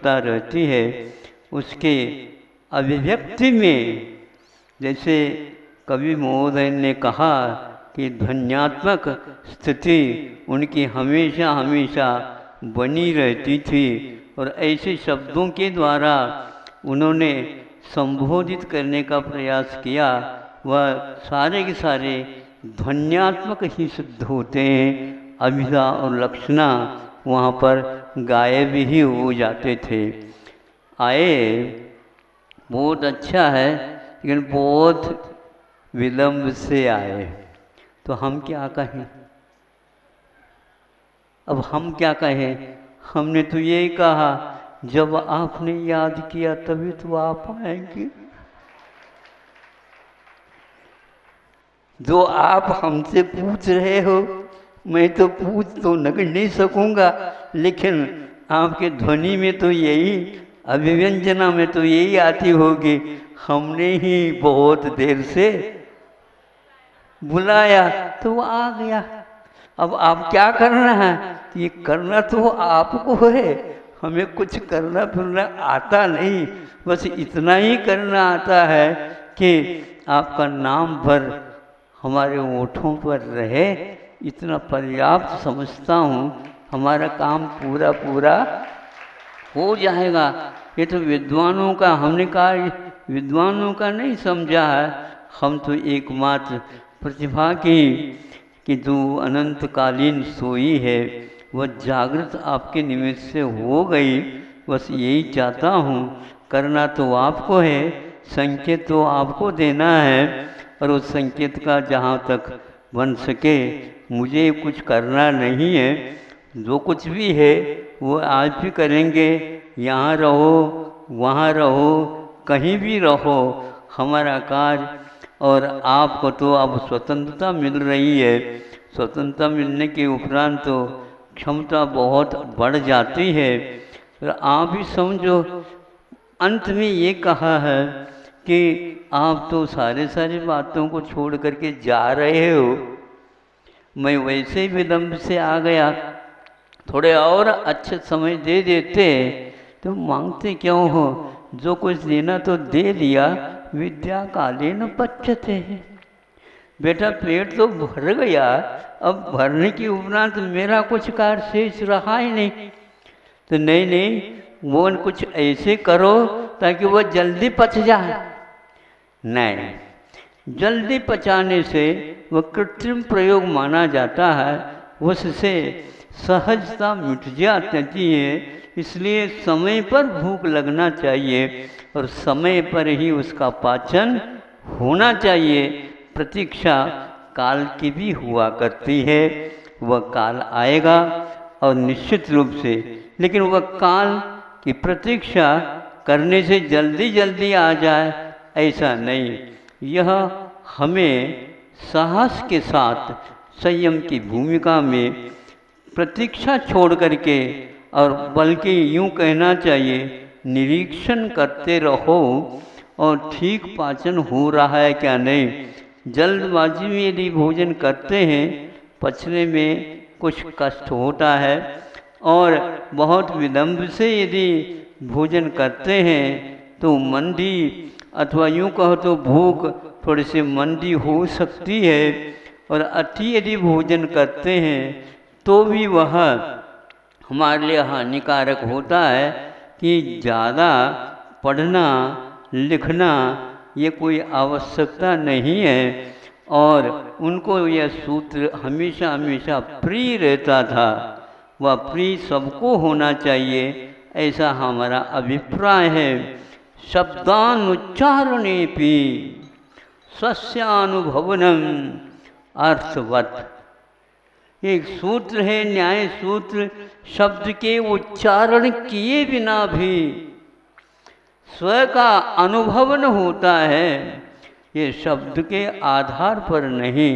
क्षमता रहती है, उसके अभिव्यक्ति में, जैसे कवि महोदय ने कहा कि ध्वन्यात्मक स्थिति उनकी हमेशा हमेशा बनी रहती थी और ऐसे शब्दों के द्वारा उन्होंने संबोधित करने का प्रयास किया, वह सारे के सारे ध्वन्यात्मक ही सिद्ध होते हैं। अभिधा और लक्षणा वहाँ पर गायब ही हो जाते थे। आए बहुत अच्छा है, लेकिन बहुत विलंब से आए, तो हम क्या कहें? अब हम क्या कहें? हमने तो यही कहा जब आपने याद किया तभी तो आप आएंगे। जो आप हमसे पूछ रहे हो मैं तो पूछ तो नहीं सकूंगा, लेकिन आपके ध्वनि में तो यही, अभिव्यंजना में तो यही आती होगी, हमने ही बहुत देर से बुलाया तो वो आ गया। अब आप क्या करना है? ये करना तो आपको है, हमें कुछ करना फिरना आता नहीं, बस इतना ही करना आता है कि आपका नाम भर हमारे ओठों पर रहे, इतना पर्याप्त समझता हूँ। हमारा काम पूरा पूरा हो जाएगा। ये तो विद्वानों का, हमने कहा विद्वानों का नहीं समझा है, हम तो एकमात्र प्रतिभा की कि जो अनंतकालीन सोई है वह जागृत आपके निमित्त से हो गई। बस यही चाहता हूँ, करना तो आपको है, संकेत तो आपको देना है, और उस संकेत का जहाँ तक बन सके मुझे कुछ करना नहीं है। जो कुछ भी है वो आज भी करेंगे, यहाँ रहो वहाँ रहो कहीं भी रहो, हमारा कार्य। और आपको तो अब स्वतंत्रता मिल रही है, स्वतंत्रता मिलने के उपरांत तो क्षमता बहुत बढ़ जाती है। तो आप भी समझो, अंत में ये कहा है कि आप तो सारी बातों को छोड़ करके जा रहे हो, मैं वैसे ही विलंब से आ गया, थोड़े और अच्छे समय दे देते तो मांगते क्यों हो? जो कुछ देना तो दे दिया, विद्या कालेन पच्यते। बेटा पेट तो भर गया, अब भरने के उपरांत मेरा कुछ कार्य शेष रहा ही नहीं। तो नहीं, वो कुछ ऐसे करो ताकि वह जल्दी पच जाए। नहीं, जल्दी पचाने से वह कृत्रिम प्रयोग माना जाता है, उससे सहजता मिट जाती है। इसलिए समय पर भूख लगना चाहिए और समय पर ही उसका पाचन होना चाहिए। प्रतीक्षा काल की भी हुआ करती है, वह काल आएगा और निश्चित रूप से, लेकिन वह काल की प्रतीक्षा करने से जल्दी जल्दी आ जाए ऐसा नहीं। यह हमें साहस के साथ संयम की भूमिका में प्रतीक्षा छोड़ करके, और बल्कि यूँ कहना चाहिए निरीक्षण करते रहो और ठीक पाचन हो रहा है क्या नहीं। जल्दबाजी में यदि भोजन करते हैं पचने में कुछ कष्ट होता है, और बहुत विलंब से यदि भोजन करते हैं तो मंदी, अथवा यूँ कहो तो भूख थोड़ी सी मंदी हो सकती है। और अति यदि भोजन करते हैं तो भी वह हमारे लिए हानिकारक होता है कि ज़्यादा पढ़ना लिखना ये कोई आवश्यकता नहीं है। और उनको यह सूत्र हमेशा हमेशा प्रिय रहता था, वह प्रिय सबको होना चाहिए, ऐसा हमारा अभिप्राय है। शब्दानुच्चारणेपि स्वस्यानुभवनम अर्थवत्, एक सूत्र है न्याय सूत्र, शब्द के उच्चारण किए बिना भी स्व का अनुभवन होता है। ये शब्द के आधार पर नहीं,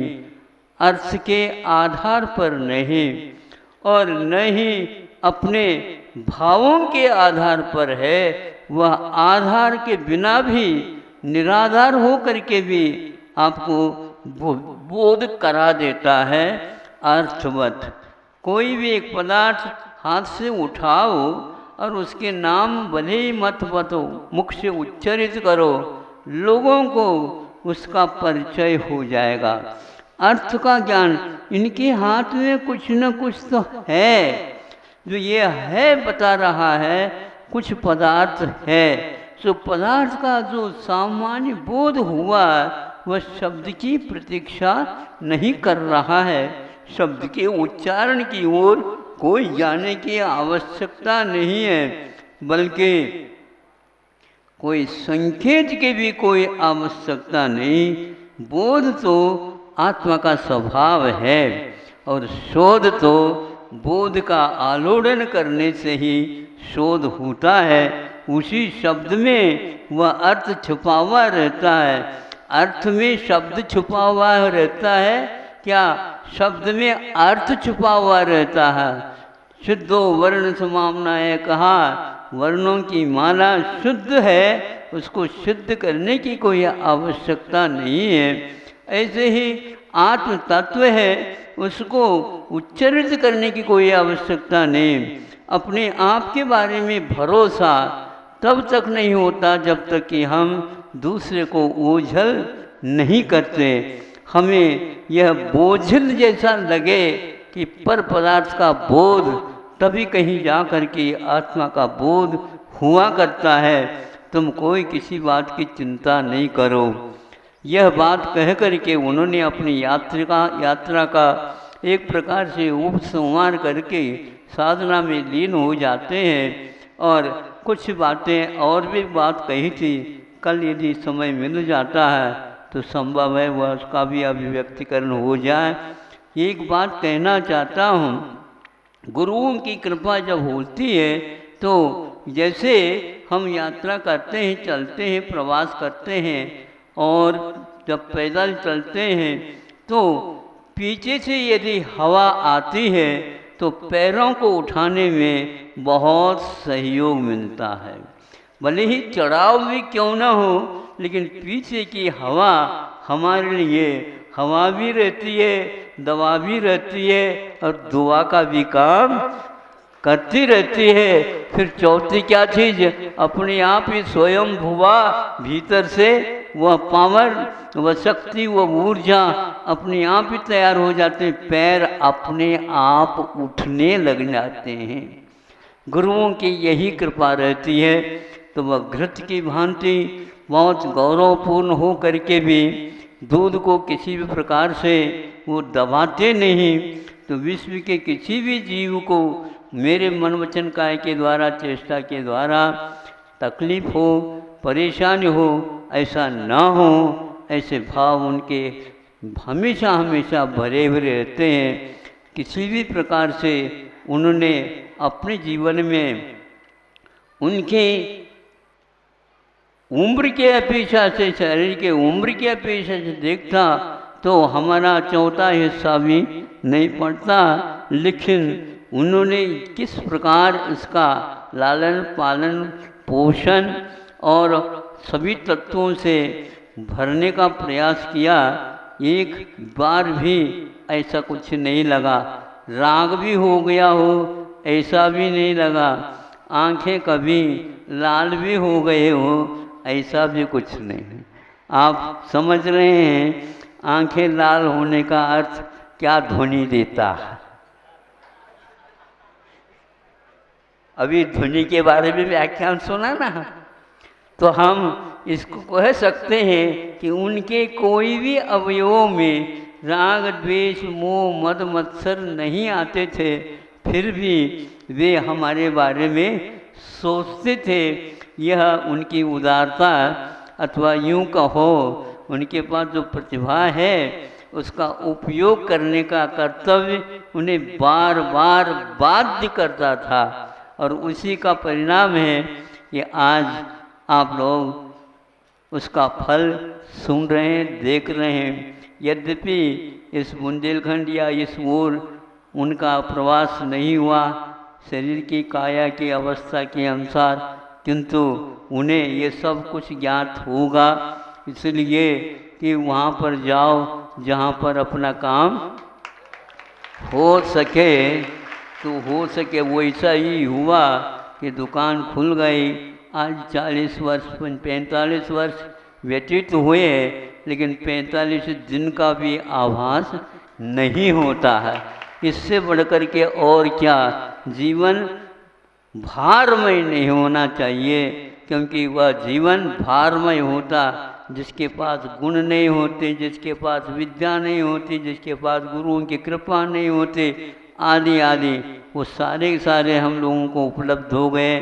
अर्थ के आधार पर नहीं, और न ही अपने भावों के आधार पर है। वह आधार के बिना भी निराधार हो करके भी आपको बोध करा देता है। अर्थवत, कोई भी एक पदार्थ हाथ से उठाओ और उसके नाम भले ही मत बतो, मुख से उच्चरित करो, लोगों को उसका परिचय हो जाएगा। अर्थ का ज्ञान, इनके हाथ में कुछ न कुछ तो है, जो ये है बता रहा है, कुछ पदार्थ है। सो पदार्थ का जो सामान्य बोध हुआ वह शब्द की प्रतीक्षा नहीं कर रहा है। शब्द के उच्चारण की ओर कोई जाने की आवश्यकता नहीं है, बल्कि कोई संकेत की भी कोई आवश्यकता नहीं। बोध तो आत्मा का स्वभाव है और शोध तो बोध का आलोड़न करने से ही शोध होता है। उसी शब्द में वह अर्थ छुपा हुआ रहता है। अर्थ में शब्द छुपा हुआ रहता है क्या? शब्द में अर्थ छुपा हुआ रहता है। शुद्धो वर्ण समामना है कहा, वर्णों की माला शुद्ध है, उसको शुद्ध करने की कोई आवश्यकता नहीं है। ऐसे ही आत्म तत्व है, उसको उच्चरित करने की कोई आवश्यकता नहीं। अपने आप के बारे में भरोसा तब तक नहीं होता जब तक कि हम दूसरे को ओझल नहीं करते। हमें यह बोझिल जैसा लगे कि पर पदार्थ का बोध तभी कहीं जा कर के आत्मा का बोध हुआ करता है। तुम कोई किसी बात की चिंता नहीं करो। यह बात कह कर के उन्होंने अपनी यात्रा का एक प्रकार से उपसंहार करके साधना में लीन हो जाते हैं। और कुछ बातें और भी बात कही थी, कल यदि समय मिल जाता है तो संभव है वह उसका भी अभिव्यक्तिकरण हो जाए। एक बात कहना चाहता हूँ, गुरुओं की कृपा जब होती है तो जैसे हम यात्रा करते हैं, चलते हैं, प्रवास करते हैं, और जब पैदल चलते हैं तो पीछे से यदि हवा आती है तो पैरों को उठाने में बहुत सहयोग मिलता है। भले ही चढ़ाव भी क्यों ना हो, लेकिन पीछे की हवा हमारे लिए हवा भी रहती है, दवा भी रहती है और दुआ का भी काम करती रहती है। फिर चौथी क्या चीज? अपने आप ही स्वयं भुवा भीतर से वह पावर, वह शक्ति, वह ऊर्जा अपने आप ही तैयार हो जाते हैं। पैर अपने आप उठने लग जाते हैं। गुरुओं की यही कृपा रहती है। तो वह घृत की भांति बहुत गौरवपूर्ण हो करके भी दूध को किसी भी प्रकार से वो दबाते नहीं। तो विश्व के किसी भी जीव को मेरे मन वचन काय के द्वारा, चेष्टा के द्वारा तकलीफ हो, परेशानी हो, ऐसा ना हो, ऐसे भाव उनके हमेशा हमेशा भरे हुए रहते हैं। किसी भी प्रकार से उन्होंने अपने जीवन में उनके उम्र के अपेक्षा से, शरीर के उम्र के अपेक्षा से देखता तो हमारा चौथा हिस्सा भी नहीं पड़ता। लेकिन उन्होंने किस प्रकार इसका लालन पालन पोषण और सभी तत्वों से भरने का प्रयास किया, एक बार भी ऐसा कुछ नहीं लगा। राग भी हो गया हो ऐसा भी नहीं लगा। आंखें कभी लाल भी हो गए हो ऐसा भी कुछ नहीं। आप समझ रहे हैं आंखें लाल होने का अर्थ क्या ध्वनि देता है। अभी ध्वनि के बारे में व्याख्यान सुना ना, तो हम इसको कह सकते हैं कि उनके कोई भी अवयवों में राग द्वेष मोह मद मत्सर नहीं आते थे, फिर भी वे हमारे बारे में सोचते थे। यह उनकी उदारता, अथवा यूँ कहो उनके पास जो प्रतिभा है उसका उपयोग करने का कर्तव्य उन्हें बार बार बाध्य करता था। और उसी का परिणाम है कि आज आप लोग उसका फल सुन रहे हैं, देख रहे हैं। यद्यपि इस बुंदेलखंड या इस ओर उनका प्रवास नहीं हुआ शरीर की काया की अवस्था के अनुसार, किंतु उन्हें ये सब कुछ ज्ञात होगा, इसलिए कि वहाँ पर जाओ जहाँ पर अपना काम हो सके। तो हो सके वैसा ही हुआ कि दुकान खुल गई, आज 40 वर्ष 45 वर्ष व्यतीत हुए, लेकिन 45 दिन का भी आभास नहीं होता है। इससे बढ़कर के और क्या, जीवन भारमय नहीं होना चाहिए, क्योंकि वह जीवन भारमय होता जिसके पास गुण नहीं होते, जिसके पास विद्या नहीं होती, जिसके पास गुरुओं की कृपा नहीं होती, आदि आदि, वो सारे के सारे हम लोगों को उपलब्ध हो गए।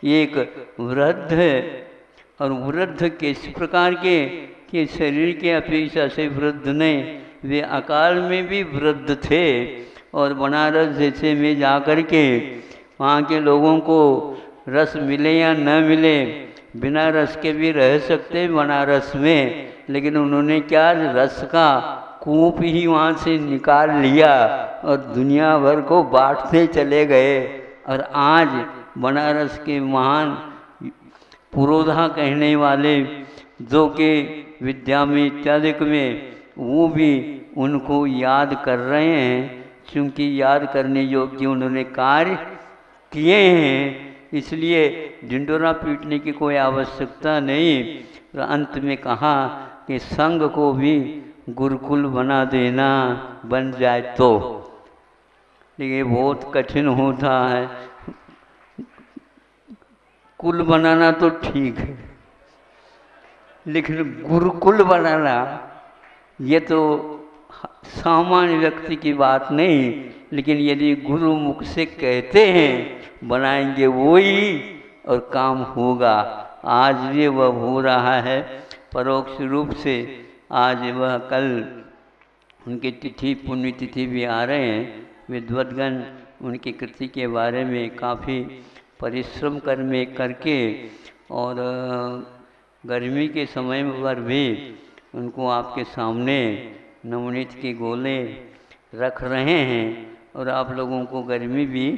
एक वृद्ध है, और वृद्ध किस प्रकार के कि शरीर के अपेक्षा से वृद्ध नहीं, वे अकाल में भी वृद्ध थे। और बनारस जैसे में जाकर के वहाँ के लोगों को रस मिले या न मिले, बिना रस के भी रह सकते बनारस में, लेकिन उन्होंने क्या, रस का कूप ही वहाँ से निकाल लिया और दुनिया भर को बांटते चले गए। और आज बनारस के महान पुरोधा कहने वाले जो कि विद्या में इत्यादि में, वो भी उनको याद कर रहे हैं, क्योंकि याद करने योग्य उन्होंने कार्य किए हैं, इसलिए ढिंढोरा पीटने की कोई आवश्यकता नहीं। तो अंत में कहा कि संघ को भी गुरुकुल बना देना, बन जाए तो। लेकिन ये बहुत कठिन होता है। कुल बनाना तो ठीक है, लेकिन गुरुकुल बनाना ये तो सामान्य व्यक्ति की बात नहीं। लेकिन यदि गुरु मुख से कहते हैं बनाएंगे वो ही, और काम होगा। आज ये वह हो रहा है परोक्ष रूप से। आज वह कल उनकी तिथि पुण्यतिथि भी आ रहे हैं। विद्वद्गण उनकी कृति के बारे में काफ़ी परिश्रम करके और गर्मी के समय पर भी उनको आपके सामने नवनीत के गोले रख रहे हैं, और आप लोगों को गर्मी भी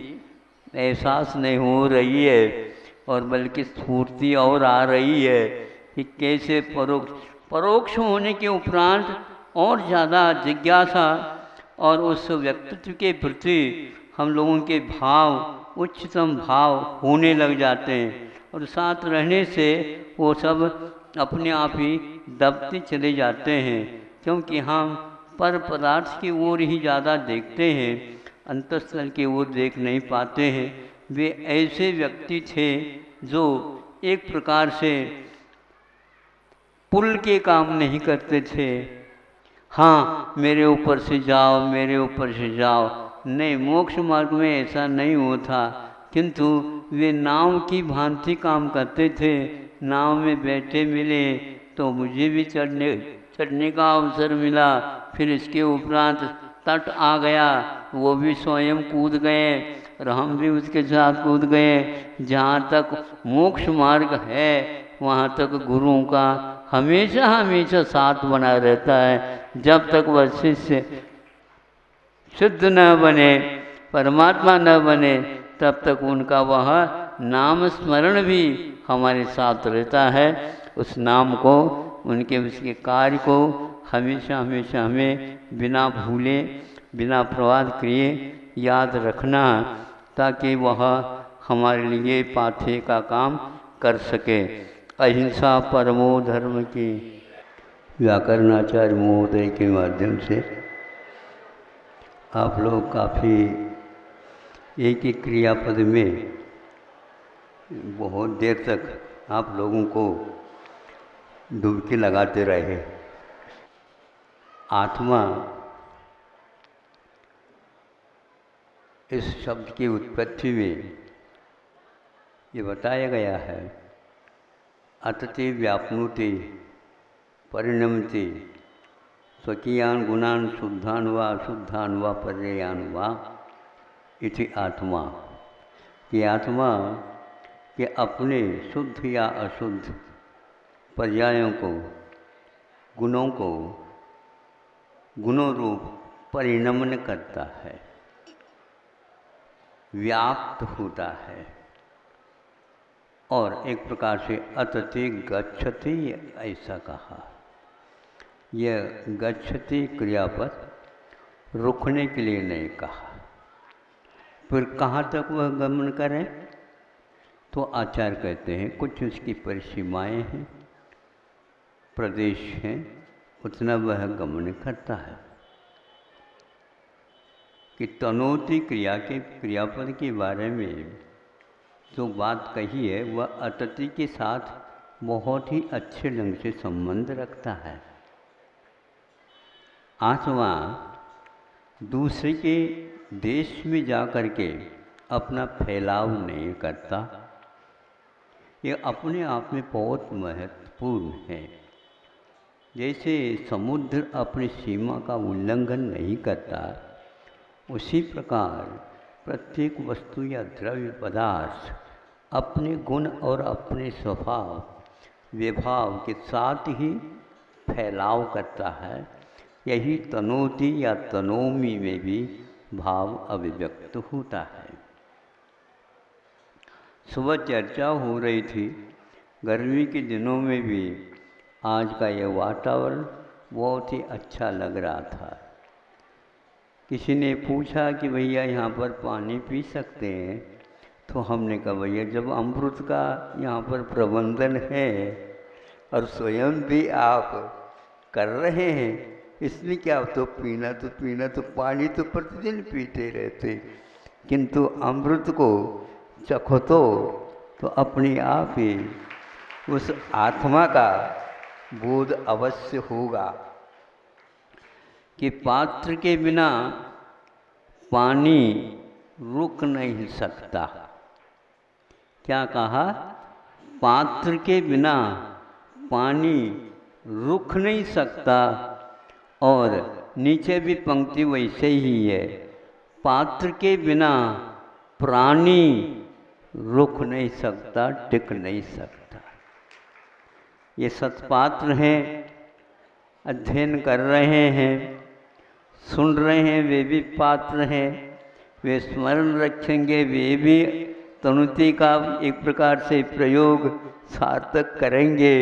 एहसास नहीं हो रही है, और बल्कि स्फूर्ति और आ रही है कि कैसे परोक्ष होने के उपरांत और ज़्यादा जिज्ञासा और उस व्यक्तित्व के प्रति हम लोगों के भाव, उच्चतम भाव होने लग जाते हैं, और साथ रहने से वो सब अपने आप ही दबते चले जाते हैं। क्योंकि हम पर पदार्थ की ओर ही ज़्यादा देखते हैं, अंतःस्थल की ओर देख नहीं पाते हैं। वे ऐसे व्यक्ति थे जो एक प्रकार से पुल के काम नहीं करते थे। हाँ, मेरे ऊपर से जाओ, मेरे ऊपर से जाओ, नहीं, मोक्ष मार्ग में ऐसा नहीं होता। किंतु वे नाव की भांति काम करते थे। नाव में बैठे मिले तो मुझे भी चढ़ने का अवसर मिला, फिर इसके उपरांत तट आ गया, वो भी स्वयं कूद गए और हम भी उसके साथ कूद गए। जहाँ तक मोक्ष मार्ग है वहाँ तक गुरुओं का हमेशा हमेशा साथ बना रहता है। जब तक वह शिष्य शुद्ध न बने, परमात्मा न बने, तब तक उनका वह नाम स्मरण भी हमारे साथ रहता है। उस नाम को, उनके उसके कार्य को हमेशा हमेशा हमें बिना भूले, बिना प्रवाद किए याद रखना, ताकि वह हमारे लिए पाथे का काम कर सके। अहिंसा परमो धर्म की व्याकरणाचार्य महोदय के माध्यम से आप लोग काफ़ी एक ही क्रियापद में बहुत देर तक आप लोगों को डुबकी लगाते रहे। आत्मा इस शब्द की उत्पत्ति में ये बताया गया है, अतति व्याप्नुति परिणमति स्वकीयान गुणान शुद्धान व अशुद्धान व पर्यायान व इति आत्मा। कि आत्मा के अपने शुद्ध या अशुद्ध पर्यायों को, गुणों को गुणों रूप परिणमन करता है, व्याप्त होता है, और एक प्रकार से अतति गच्छति ऐसा कहा। यह गच्छति क्रियापद रुकने के लिए नहीं कहा। फिर कहाँ तक वह गमन करें? तो आचार्य कहते हैं कुछ उसकी परिसीमाएँ हैं, प्रदेश हैं, उतना वह गमन करता है। कि तनोति क्रिया के क्रियापद के बारे में जो बात कही है वह अतिथि के साथ बहुत ही अच्छे ढंग से संबंध रखता है। आत्मा दूसरे के देश में जा कर के अपना फैलाव नहीं करता, ये अपने आप में बहुत महत्वपूर्ण है। जैसे समुद्र अपनी सीमा का उल्लंघन नहीं करता, उसी प्रकार प्रत्येक वस्तु या द्रव्य पदार्थ अपने गुण और अपने स्वभाव विभाव के साथ ही फैलाव करता है। यही तनोति या तनोमि में भी भाव अभिव्यक्त होता है। सुबह चर्चा हो रही थी, गर्मी के दिनों में भी आज का यह वातावरण बहुत ही अच्छा लग रहा था। किसी ने पूछा कि भैया यहाँ पर पानी पी सकते हैं, तो हमने कहा भैया जब अमृत का यहाँ पर प्रबंधन है और स्वयं भी आप कर रहे हैं, इसलिए क्या तो पीना तो पानी तो प्रतिदिन पीते रहते, किंतु अमृत को चखो तो अपने आप ही उस आत्मा का बोध अवश्य होगा कि पात्र के बिना पानी रुक नहीं सकता। क्या कहा? पात्र के बिना पानी रुक नहीं सकता। और नीचे भी पंक्ति वैसे ही है, पात्र के बिना प्राणी रुक नहीं सकता, टिक नहीं सकता। ये सत्पात्र हैं, अध्ययन कर रहे हैं, सुन रहे हैं, वे भी पात्र हैं, वे स्मरण रखेंगे, वे भी तनुति का एक प्रकार से प्रयोग सार्थक करेंगे।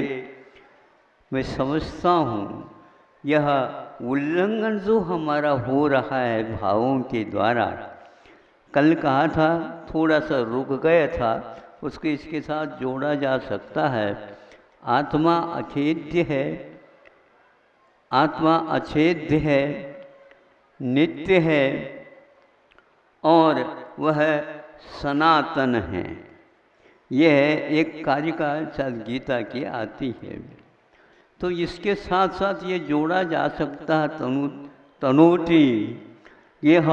मैं समझता हूँ यह उल्लंघन जो हमारा हो रहा है भावों के द्वारा, कल कहा था थोड़ा सा रुक गया था, उसको इसके साथ जोड़ा जा सकता है। आत्मा अखेद्य है, आत्मा अछेद्य है, नित्य है और वह सनातन है। यह एक कारिका शायद गीता की आती है। तो इसके साथ साथ ये जोड़ा जा सकता है तनोति, यह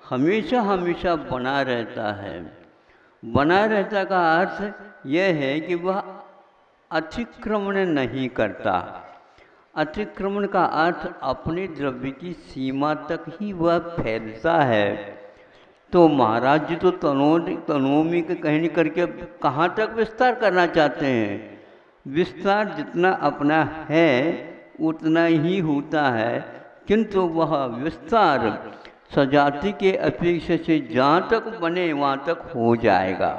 हमेशा हमेशा बना रहता है। बना रहता का अर्थ यह है कि वह अतिक्रमण नहीं करता। अतिक्रमण का अर्थ अपने द्रव्य की सीमा तक ही वह फैलता है। तो महाराज जी तो तनोमि के कहने करके कहाँ तक विस्तार करना चाहते हैं? विस्तार जितना अपना है उतना ही होता है, किंतु वह विस्तार सजाति के अपेक्षा से जहाँ तक बने वहाँ तक हो जाएगा।